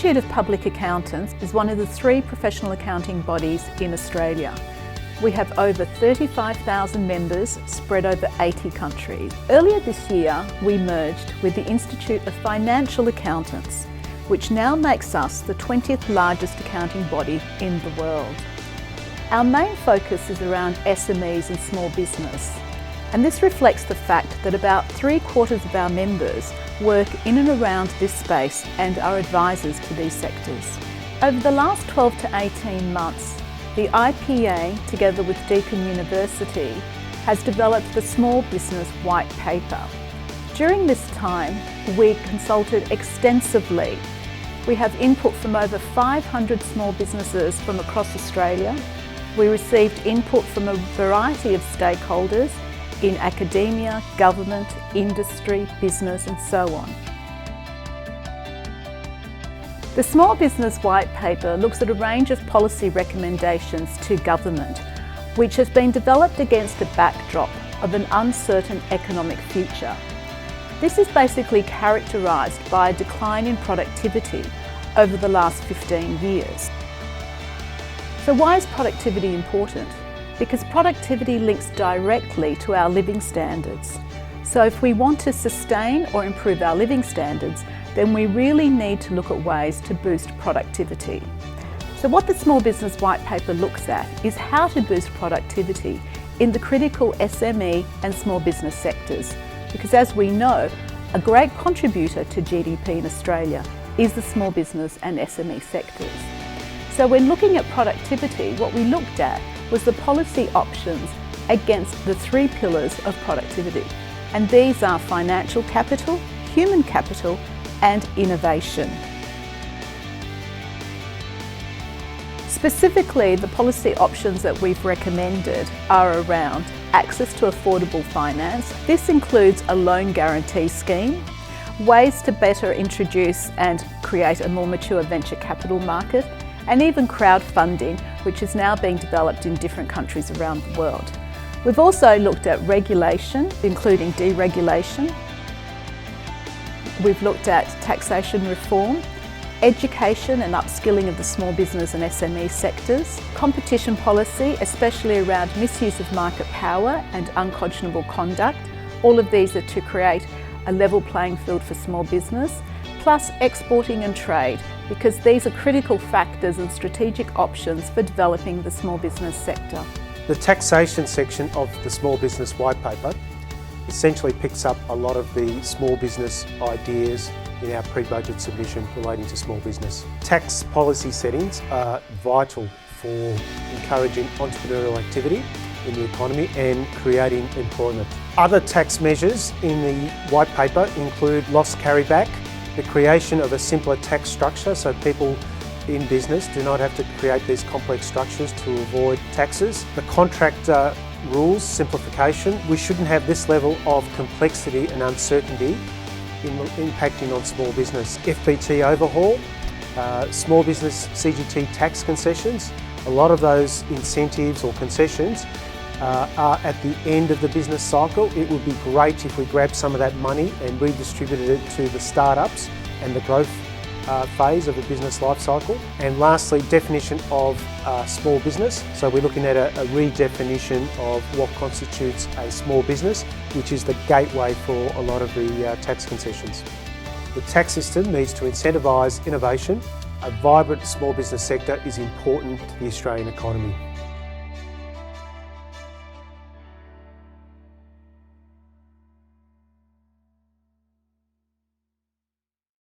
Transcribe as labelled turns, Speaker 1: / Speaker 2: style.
Speaker 1: Institute of Public Accountants is one of the 3 professional accounting bodies in Australia. We have over 35,000 members spread over 80 countries. Earlier this year, we merged with the Institute of Financial Accountants, which now makes us the 20th largest accounting body in the world. Our main focus is around SMEs and small business, and this reflects the fact that about 3/4 of our members work in and around this space and are advisors to these sectors. Over the last 12 to 18 months, the IPA, together with Deakin University, has developed the Small Business White Paper. During this time, we consulted extensively. We have input from over 500 small businesses from across Australia. We received input from a variety of stakeholders in academia, government, industry, business, and so on. The Small Business White Paper looks at a range of policy recommendations to government, which has been developed against a backdrop of an uncertain economic future. This is basically characterised by a decline in productivity over the last 15 years. So why is productivity important? Because productivity links directly to our living standards. So if we want to sustain or improve our living standards, then we really need to look at ways to boost productivity. So what the Small Business White Paper looks at is how to boost productivity in the critical SME and small business sectors. Because as we know, a great contributor to GDP in Australia is the small business and SME sectors. So when looking at productivity, what we looked at was the policy options against the 3 pillars of productivity. And these are financial capital, human capital, and innovation. Specifically, the policy options that we've recommended are around access to affordable finance. This includes a loan guarantee scheme, ways to better introduce and create a more mature venture capital market, and even crowdfunding, which is now being developed in different countries around the world. We've also looked at regulation, including deregulation. We've looked at taxation reform, education and upskilling of the small business and SME sectors, competition policy, especially around misuse of market power and unconscionable conduct. All of these are to create a level playing field for small business, plus exporting and trade, because these are critical factors and strategic options for developing the small business sector.
Speaker 2: The taxation section of the Small Business White Paper essentially picks up a lot of the small business ideas in our pre-budget submission relating to small business. Tax policy settings are vital for encouraging entrepreneurial activity in the economy and creating employment. Other tax measures in the white paper include loss carryback, the creation of a simpler tax structure so people in business do not have to create these complex structures to avoid taxes. The contractor rules simplification. We shouldn't have this level of complexity and uncertainty impacting on small business. FBT overhaul, small business CGT tax concessions. A lot of those incentives or concessions are at the end of the business cycle. It would be great if we grabbed some of that money and redistributed it to the startups and the growth phase of the business life cycle. And lastly, definition of small business. So we're looking at a redefinition of what constitutes a small business, which is the gateway for a lot of the tax concessions. The tax system needs to incentivise innovation. A vibrant small business sector is important to the Australian economy.